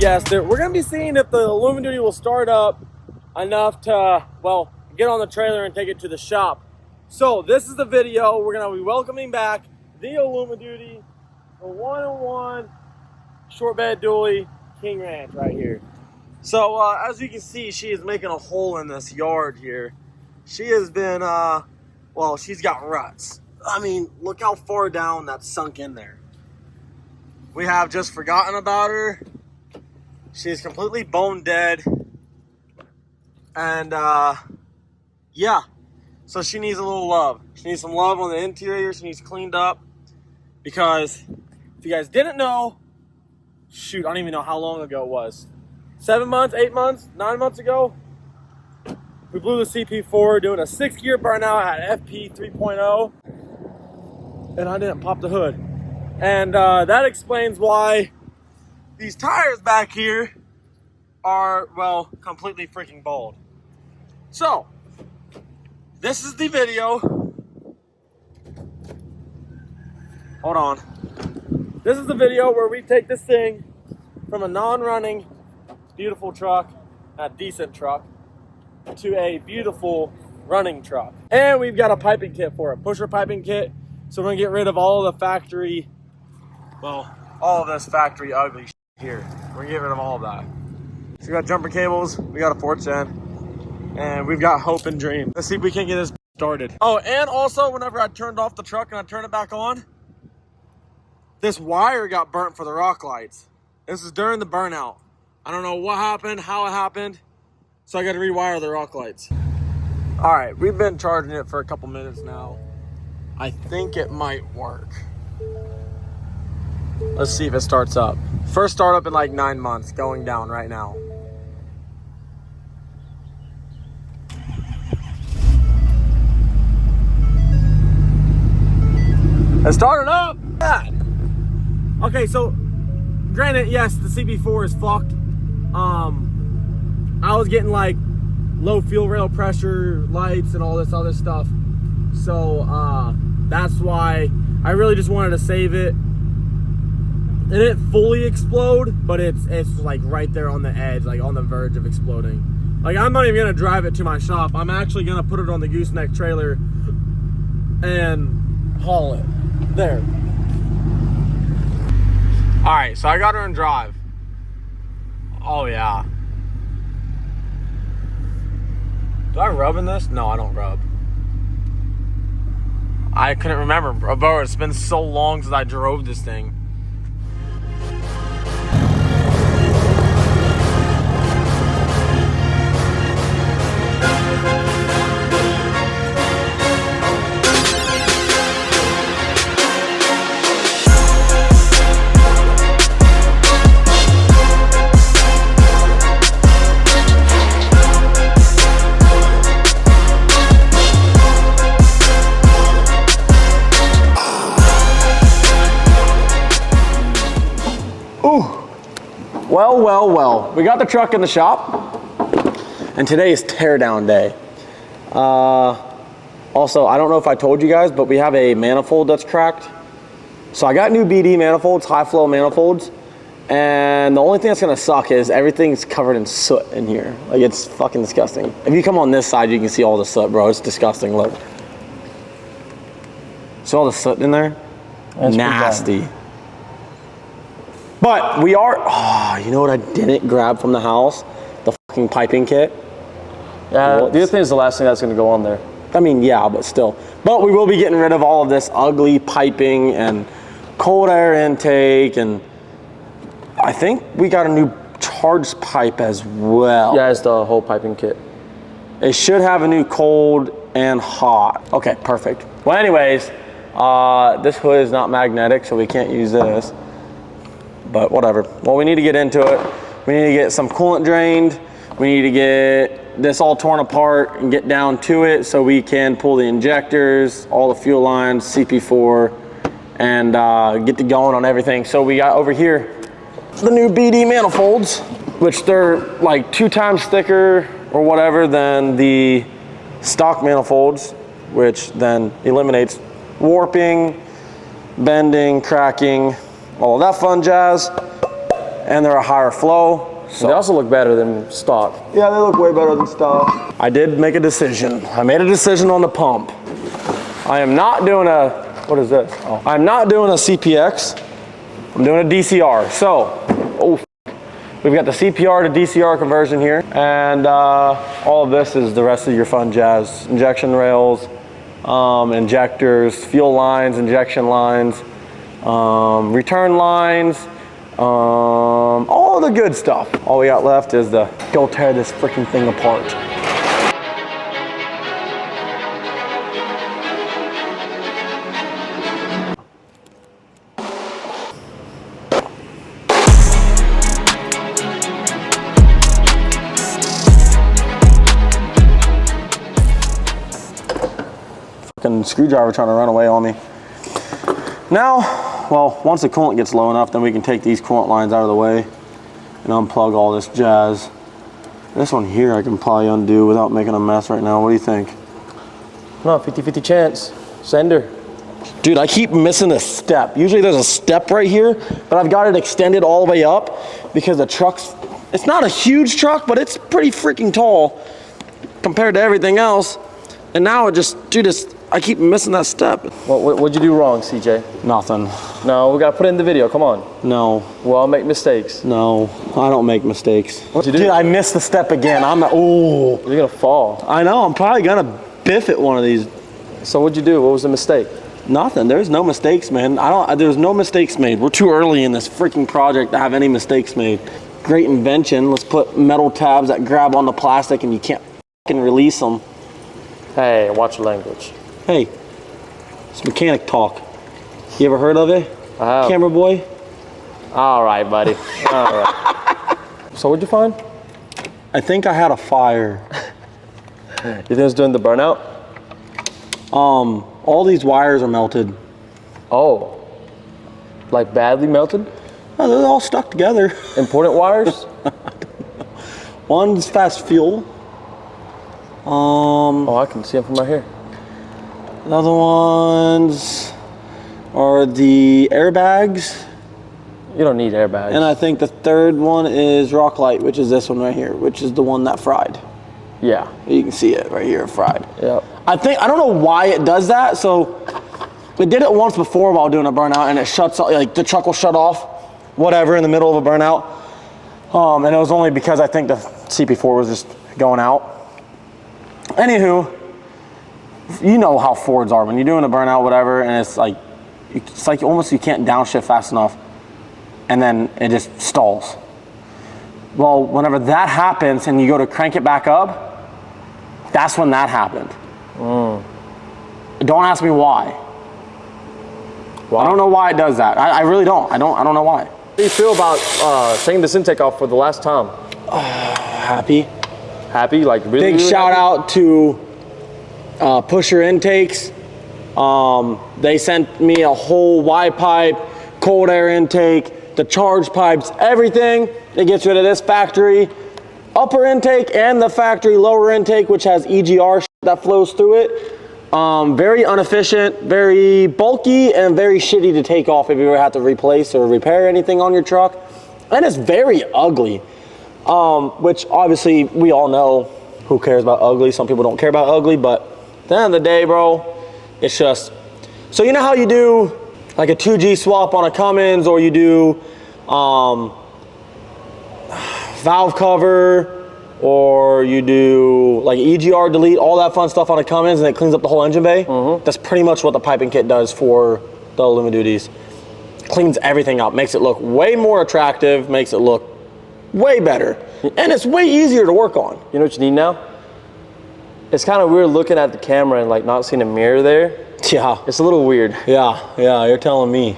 yes, we're going to be seeing if the Alumiduty will start up enough to, well, get on the trailer and take it to the shop. So this is the video. We're going to be welcoming back the Alumiduty, the 101 short bed dually King Ranch right here. So as you can see, she is making a hole in this yard here. She has been, well, she's got ruts. I mean, look how far down that's sunk in there. We have just forgotten about her. She's completely bone dead. And yeah, so she needs a little love. She needs some love on the interior. She needs cleaned up. Because if you guys didn't know, shoot, I don't even know how long ago it was. 7 months, 8 months, 9 months ago, we blew the CP4 doing a 6-gear burnout at FP 3.0, and I didn't pop the hood. And that explains why these tires back here are, well, completely freaking bald. So, this is the video. Hold on. This is the video where we take this thing from a non-running, beautiful truck, a decent truck, to a beautiful running truck. And we've got a piping kit for it, pusher piping kit. So we're gonna get rid of all of the factory, well, all of this factory ugly shit here. We're gonna get rid of all of that. So we got jumper cables, we got a 410, and we've got hope and dream. Let's see if we can get this started. Oh, and also whenever I turned off the truck and I turned it back on, this wire got burnt for the rock lights. This is during the burnout. I don't know what happened, how it happened, so I got to rewire the rock lights. All right, we've been charging it for a couple minutes now. I think it might work. Let's see if it starts up. First start up in like 9 months, going down right now. It started up. Bad. Okay, so granted, yes, the CB4 is fucked. I was getting like low fuel rail pressure lights and all this other stuff. So that's why I really just wanted to save it. It didn't fully explode, but it's like right there on the edge, like on the verge of exploding. Like I'm not even gonna drive it to my shop. I'm actually gonna put it on the gooseneck trailer and haul it. There. All right, so I got her in drive. Oh yeah. Do I rub in this? No, I don't rub. I couldn't remember, bro. It's been so long since I drove this thing. Well, we got the truck in the shop, and today is teardown day. Also, I don't know if I told you guys, but we have a manifold that's cracked. So I got new BD manifolds, high flow manifolds, and the only thing that's gonna suck is everything's covered in soot in here. Like, it's fucking disgusting. If you come on this side, you can see all the soot, bro. It's disgusting, look. See all the soot in there? That's nasty. But we are, oh, you know what I didn't grab from the house? The fucking piping kit. Yeah, the other thing is the last thing that's gonna go on there. I mean, yeah, but still. But we will be getting rid of all of this ugly piping and cold air intake, and I think we got a new charge pipe as well. Yeah, it's the whole piping kit. It should have a new cold and hot. Okay, perfect. Well, anyways, this hood is not magnetic, so we can't use this. But whatever. Well, we need to get into it. We need to get some coolant drained. We need to get this all torn apart and get down to it so we can pull the injectors, all the fuel lines, CP4, and get to going on everything. So we got over here the new BD manifolds, which they're like 2 times thicker or whatever than the stock manifolds, which then eliminates warping, bending, cracking, all of that fun jazz. and they're a higher flow. So They also look better than stock. yeah, they look way better than stock. I did make a decision. I made a decision on the pump. I am not doing a, what is this? Oh, I'm not doing a CPX. I'm doing a DCR. So, we've got the CPR to DCR conversion here. And all of this is the rest of your fun jazz. Injection rails, injectors, fuel lines, injection lines, return lines, all the good stuff. All we got left is the go tear this freaking thing apart. Fucking screwdriver trying to run away on me. Now, well, once the coolant gets low enough, then we can take these coolant lines out of the way and unplug all this jazz. This one here I can probably undo without making a mess right now. What do you think? No, 50-50 chance. Sender. Dude, I keep missing a step. Usually there's a step right here, but I've got it extended all the way up because the truck's, it's not a huge truck, but it's pretty freaking tall compared to everything else. And now it just, dude, I keep missing that step. What'd you do wrong, CJ? Nothing. No, we gotta put it in the video, come on. No. Well, I'll make mistakes. No, I don't make mistakes. What'd you do? Dude, I missed the step again. I'm not, ooh. You're gonna fall. I know, I'm probably gonna biff at one of these. So what'd you do? What was the mistake? Nothing, there's no mistakes, man. There's no mistakes made. We're too early in this freaking project to have any mistakes made. Great invention. Let's put metal tabs that grab on the plastic and you can't fucking release them. Hey, watch your language. Hey, it's mechanic talk. You ever heard of it? I have. Camera boy? All right, buddy. All right. So what'd you find? I think I had a fire. You think it's doing the burnout? All these wires are melted. Oh, like badly melted? Oh, they're all stuck together. Important wires? One's fast fuel. Oh, I can see them from right here. The other ones are the airbags. You don't need airbags. And I think the third one is rock light, which is this one right here, which is the one that fried. Yeah. You can see it right here, fried. Yep. I don't know why it does that. So we did it once before while doing a burnout and it shuts off, like the truck will shut off, whatever, in the middle of a burnout. And it was only because I think the CP4 was just going out. Anywho, you know how Fords are when you're doing a burnout, whatever, and it's like almost you can't downshift fast enough, and then it just stalls. Well, whenever that happens and you go to crank it back up, that's when that happened. Don't ask me why. I don't know why it does that. I really don't. I don't know why. How do you feel about taking this intake off for the last time? Happy. Happy? Like really? Big shout out to Pusher Intakes. They sent me a whole Y pipe, cold air intake, the charge pipes, everything. It gets rid of this factory upper intake and the factory lower intake, which has EGR that flows through it. Very inefficient, very bulky, and very shitty to take off if you ever have to replace or repair anything on your truck. And it's very ugly, which obviously we all know who cares about ugly. Some people don't care about ugly, but at the end of the day, bro, it's just, so you know how you do like a 2G swap on a Cummins, or you do valve cover, or you do like EGR delete, all that fun stuff on a Cummins, and it cleans up the whole engine bay. That's pretty much what the piping kit does for the Alumiduties. Cleans everything up, makes it look way more attractive, makes it look way better, and it's way easier to work on. You know what you need now? It's kind of weird looking at the camera and like not seeing a mirror there. Yeah. It's a little weird. Yeah, you're telling me.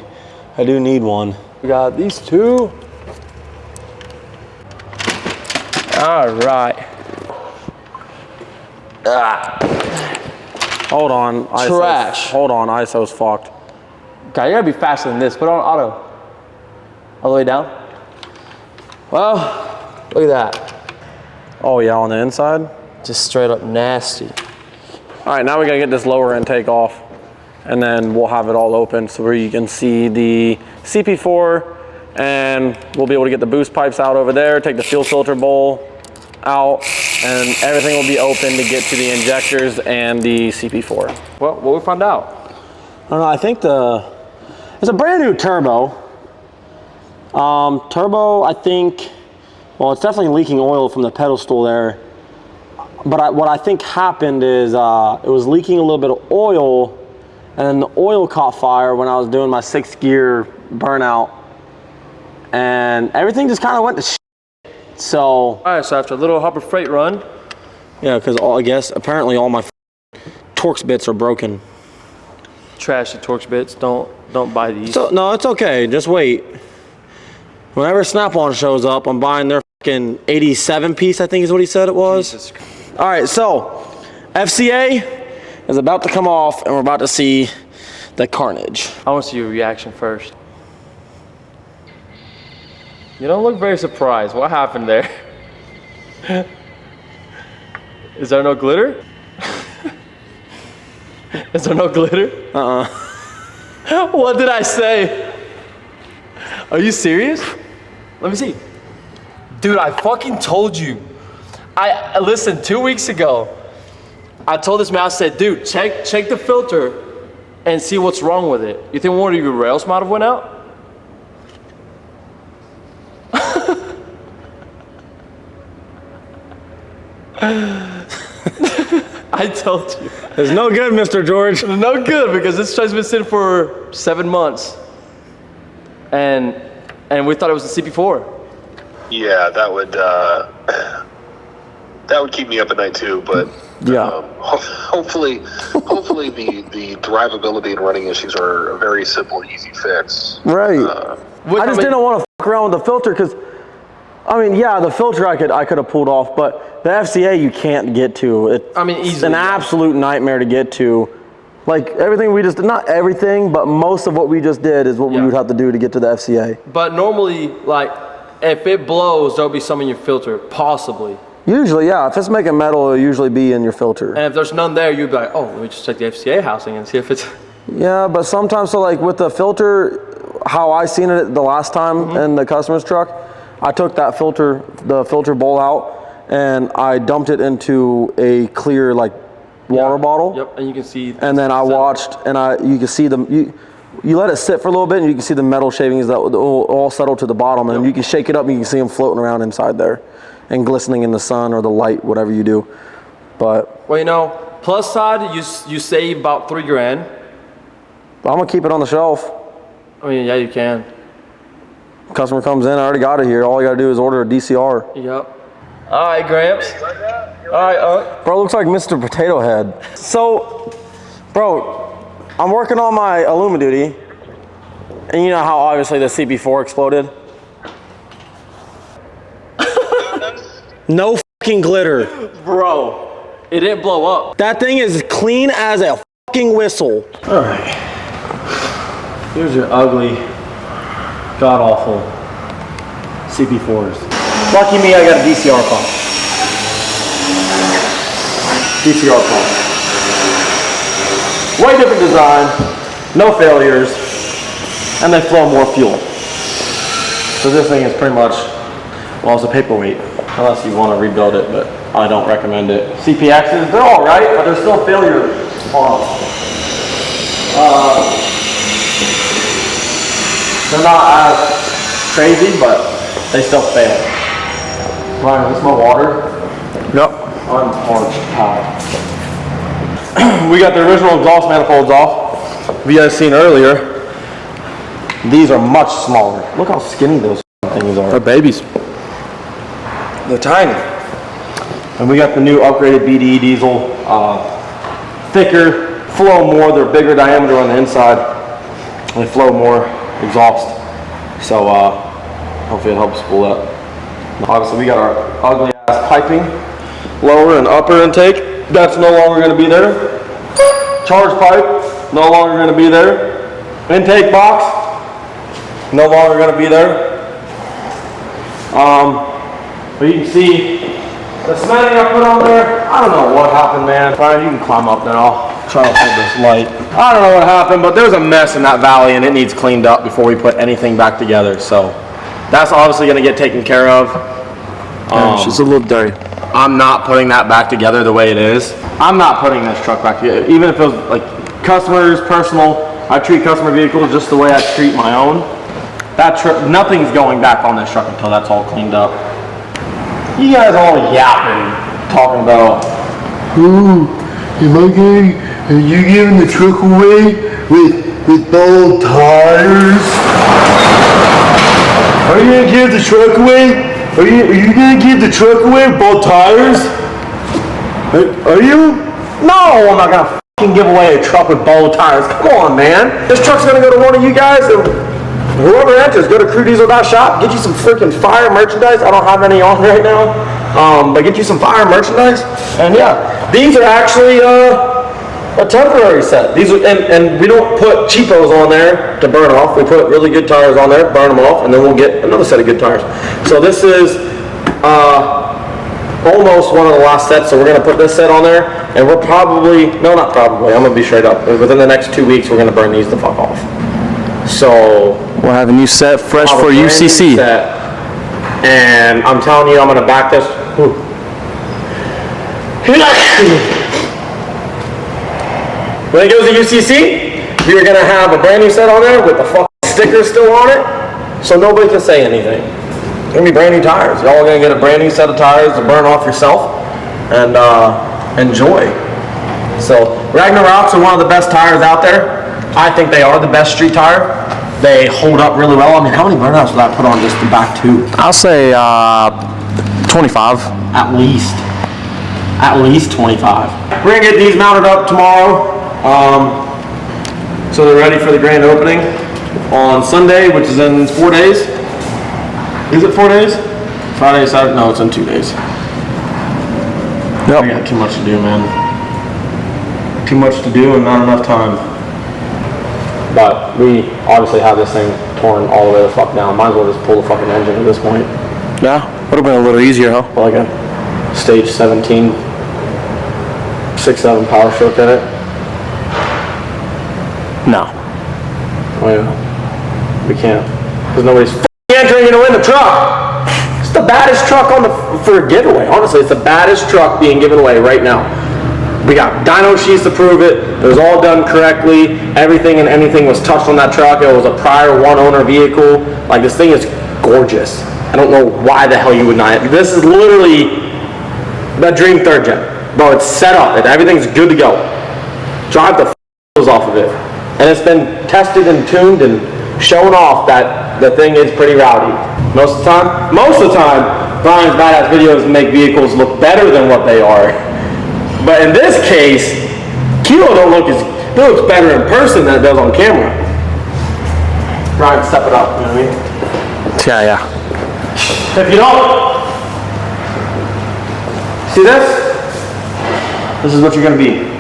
I do need one. We got these two. All right. Hold on. Trash. Hold on, ISO's fucked. God, you gotta be faster than this. Put it on auto. All the way down. Well, look at that. Oh yeah, on the inside? Just straight up nasty. All right, now we gotta get this lower intake off, and then we'll have it all open so where you can see the CP4 and we'll be able to get the boost pipes out over there, take the fuel filter bowl out, and everything will be open to get to the injectors and the CP4. Well, what we found out? I don't know, I think it's a brand new turbo. Turbo, I think, well, it's definitely leaking oil from the pedestal there. But what I think happened is it was leaking a little bit of oil, and then the oil caught fire when I was doing my 6th gear burnout, and everything just kind of went to shit. So, All right, so after a little Harbor Freight run. Yeah, because I guess apparently all my Torx bits are broken. Trash the Torx bits, don't buy these. So, no, it's okay, just wait. Whenever Snap-on shows up, I'm buying their fucking 87 piece, I think is what he said it was. Jesus Christ. All right, so FCA is about to come off, and we're about to see the carnage. I want to see your reaction first. You don't look very surprised. What happened there? Is there no glitter? Is there no glitter? What did I say? Are you serious? Let me see. Dude, I fucking told you. Listen, 2 weeks ago, I told this man, I said, dude, check the filter and see what's wrong with it. You think one of your rails might have went out? I told you. It's no good, Mr. George. No good, because this truck's been sitting for 7 months. And we thought it was a CP4. Yeah, that would keep me up at night too. But Yeah. hopefully the drivability and running issues are a very simple, easy fix. Right. I just didn't want to fuck around with the filter because, I mean, yeah, the filter I could have pulled off, but the FCA you can't get to. It's easily, an absolute nightmare to get to. Like everything we just did, not everything, but most of what we just did is what we would have to do to get to the FCA. But normally, like, if it blows, there'll be some in your filter, possibly. Usually, yeah. If it's making metal, it'll usually be in your filter. And if there's none there, you'd be like, oh, let me just check the FCA housing and see if it's... Yeah, but sometimes, so like with the filter, how I seen it the last time in the customer's truck, I took that filter, the filter bowl out, and I dumped it into a clear like water bottle. Yep, and you can see... And then I watched, and you can see them, you let it sit for a little bit, and you can see the metal shavings that will all settle to the bottom, and you can shake it up, and you can see them floating around inside there, and glistening in the sun or the light, whatever you do. But well, you know, plus side, you save about $3,000. I'm gonna keep it on the shelf. I mean, yeah, you can. Customer comes in, I already got it here. All I gotta do is order a DCR. Yep. All right, Gramps. All right, Bro, looks like Mr. Potato Head. So, bro, I'm working on my Alumiduty, and you know how obviously the CP4 exploded? No fucking glitter. Bro, it didn't blow up. That thing is clean as a fucking whistle. All right. Here's your ugly, god-awful CP4s. Lucky me, I got a DCR pump. DCR pump. Way different design, no failures, and they flow more fuel. So this thing is pretty much, well, it's a paperweight, unless you want to rebuild it, but I don't recommend it. CPXs, they're all right, but there's still failure on them. They're not as crazy, but they still fail. Ryan, is this my water? Yep. I'm parched out. We got the original exhaust manifolds off. If you guys seen earlier, these are much smaller. Look how skinny those things are. They're babies. They're tiny. And we got the new upgraded BDE diesel, thicker, flow more, they're bigger diameter on the inside. They flow more exhaust. So hopefully it helps spool up. Obviously we got our ugly ass piping, lower and upper intake. That's no longer going to be there. Charge pipe, no longer going to be there. Intake box, no longer going to be there. But you can see the cementing I put on there. I don't know what happened, man. Brian, you can climb up there. I'll try to hold this light. I don't know what happened, but there's a mess in that valley and it needs cleaned up before we put anything back together. So That's obviously gonna get taken care of. She's a little dirty. I'm not putting that back together the way it is. I'm not putting this truck back together. Even if it was like customers, personal, I treat customer vehicles just the way I treat my own. That truck, nothing's going back on this truck until that's all cleaned up. You guys all yapping, talking about, ooh, are you giving the truck away with bald tires? Are you gonna give the truck away? Are you gonna give the truck away with bald tires? Are you? No, I'm not gonna fucking give away a truck with bald tires. Come on, man. This truck's gonna go to one of you guys. Whoever enters, go to crewdiesel.shop, get you some freaking fire merchandise. I don't have any on right now, but get you some fire merchandise. And yeah, these are actually a temporary set. These are, and we don't put cheapos on there to burn off. We put really good tires on there, burn them off, and then we'll get another set of good tires. So this is almost one of the last sets. So we're gonna put this set on there, and we're probably, no, not probably, I'm gonna be straight up. Within the next 2 weeks, we're gonna burn these the fuck off. So we'll have a new set fresh for UCC. Set, and I'm telling you, I'm gonna back this. When it goes to UCC, you're gonna have a brand new set on there with the fucking sticker still on it, so nobody can say anything. It's gonna be brand new tires. Y'all are gonna get a brand new set of tires to burn off yourself and enjoy. So Ragnaroks are one of the best tires out there. I think they are the best street tire. They hold up really well. I mean, how many burnouts will that put on just the back two? I'll say 25. At least 25. We're gonna get these mounted up tomorrow. So they're ready for the grand opening on Sunday, which is in 4 days. Is it 4 days? Friday, Saturday? No, it's in 2 days. Yep. I got too much to do, man. Too much to do and not enough time. But we obviously have this thing torn all the way the fuck down. Might as well just pull the fucking engine at this point. Yeah, would have been a little easier, huh? Like a stage 17, 6.7 power stroke in it. No. Oh yeah, we can't. Because nobody's entering to win the truck. It's the baddest truck for a giveaway. Honestly, it's the baddest truck being given away right now. We got dyno sheets to prove it. It was all done correctly. Everything and anything was touched on that truck. It was a prior one owner vehicle. Like, this thing is gorgeous. I don't know why the hell you would not. This is literally the dream third gen. Bro, it's set up. Everything's good to go. Drive the off of it. And it's been tested and tuned and shown off that the thing is pretty rowdy. Most of the time, Brian's badass videos make vehicles look better than what they are. But in this case, Kilo looks better in person than it does on camera. Brian, step it up, you know what I mean? Yeah. If you don't, see this? This is what you're gonna be.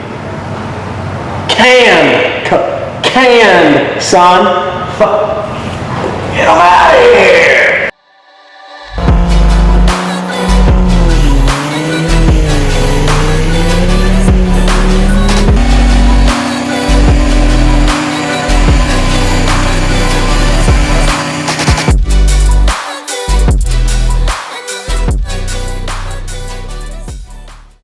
Canned, son. Get him out of here.